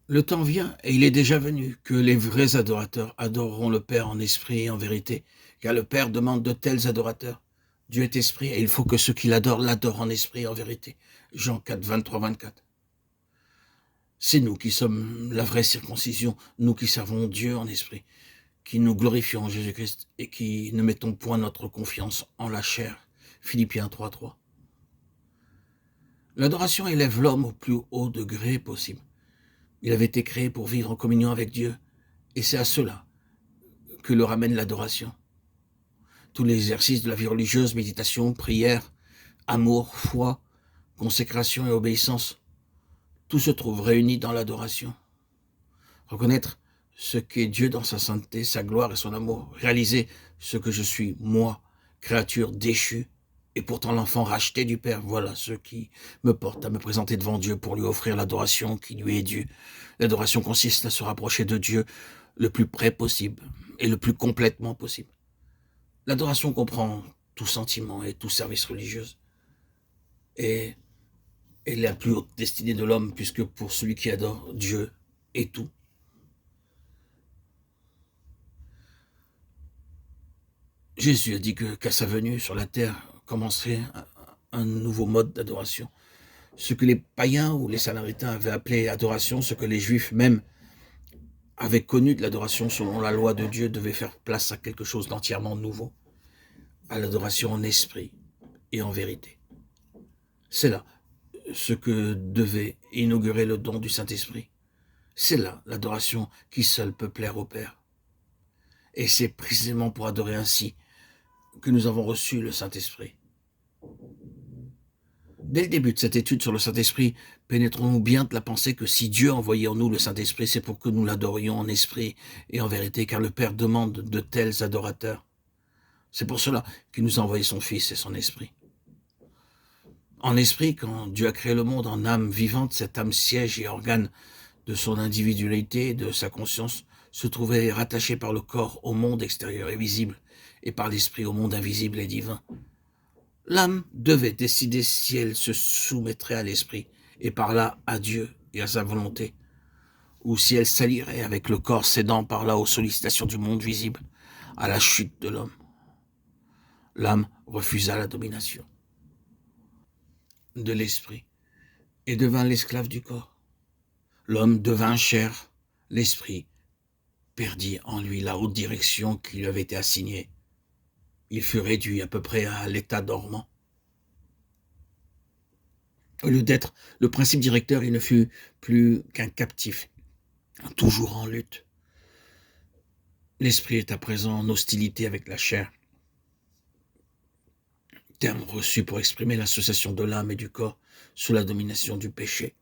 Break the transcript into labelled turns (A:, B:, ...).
A: Le temps vient, et il est déjà venu, que les vrais adorateurs adoreront le Père en esprit et en vérité, car le Père demande de tels adorateurs. Dieu est esprit, et il faut que ceux qui l'adorent l'adorent en esprit et en vérité. Jean 4, 23, 24. C'est nous qui sommes la vraie circoncision, nous qui servons Dieu en esprit, qui nous glorifions en Jésus-Christ et qui ne mettons point notre confiance en la chair. Philippiens 3, 3. L'adoration élève l'homme au plus haut degré possible. Il avait été créé pour vivre en communion avec Dieu, et c'est à cela que le ramène l'adoration. Tous les exercices de la vie religieuse, méditation, prière, amour, foi, consécration et obéissance, tout se trouve réuni dans l'adoration. Reconnaître ce qu'est Dieu dans sa sainteté, sa gloire et son amour. Réaliser ce que je suis, moi, créature déchue, et pourtant l'enfant racheté du Père. Voilà ce qui me porte à me présenter devant Dieu pour lui offrir l'adoration qui lui est due. L'adoration consiste à se rapprocher de Dieu le plus près possible et le plus complètement possible. L'adoration comprend tout sentiment et tout service religieux, et est la plus haute destinée de l'homme, puisque pour celui qui adore, Dieu est tout. Jésus a dit qu'à sa venue sur la terre commencerait un nouveau mode d'adoration. Ce que les païens ou les samaritains avaient appelé adoration, ce que les juifs même avaient connu de l'adoration selon la loi de Dieu, devait faire place à quelque chose d'entièrement nouveau, à l'adoration en esprit et en vérité. C'est là ce que devait inaugurer le don du Saint-Esprit. C'est là l'adoration qui seule peut plaire au Père. Et c'est précisément pour adorer ainsi que nous avons reçu le Saint-Esprit. Dès le début de cette étude sur le Saint-Esprit, pénétrons-nous bien de la pensée que si Dieu a envoyé en nous le Saint-Esprit, c'est pour que nous l'adorions en esprit et en vérité, car le Père demande de tels adorateurs. C'est pour cela qu'il nous a envoyé son Fils et son Esprit. En esprit, quand Dieu a créé le monde en âme vivante, cette âme siège et organe de son individualité et de sa conscience se trouvait rattachée par le corps au monde extérieur et visible, et par l'esprit au monde invisible et divin. L'âme devait décider si elle se soumettrait à l'esprit, et par là à Dieu et à sa volonté, ou si elle s'allierait avec le corps cédant par là aux sollicitations du monde visible, à la chute de l'homme. L'âme refusa la domination de l'esprit et devint l'esclave du corps. L'homme devint chair, l'esprit perdit en lui la haute direction qui lui avait été assignée. Il fut réduit à peu près à l'état dormant. Au lieu d'être le principe directeur, il ne fut plus qu'un captif, toujours en lutte. L'esprit est à présent en hostilité avec la chair, terme reçu pour exprimer l'association de l'âme et du corps sous la domination du péché.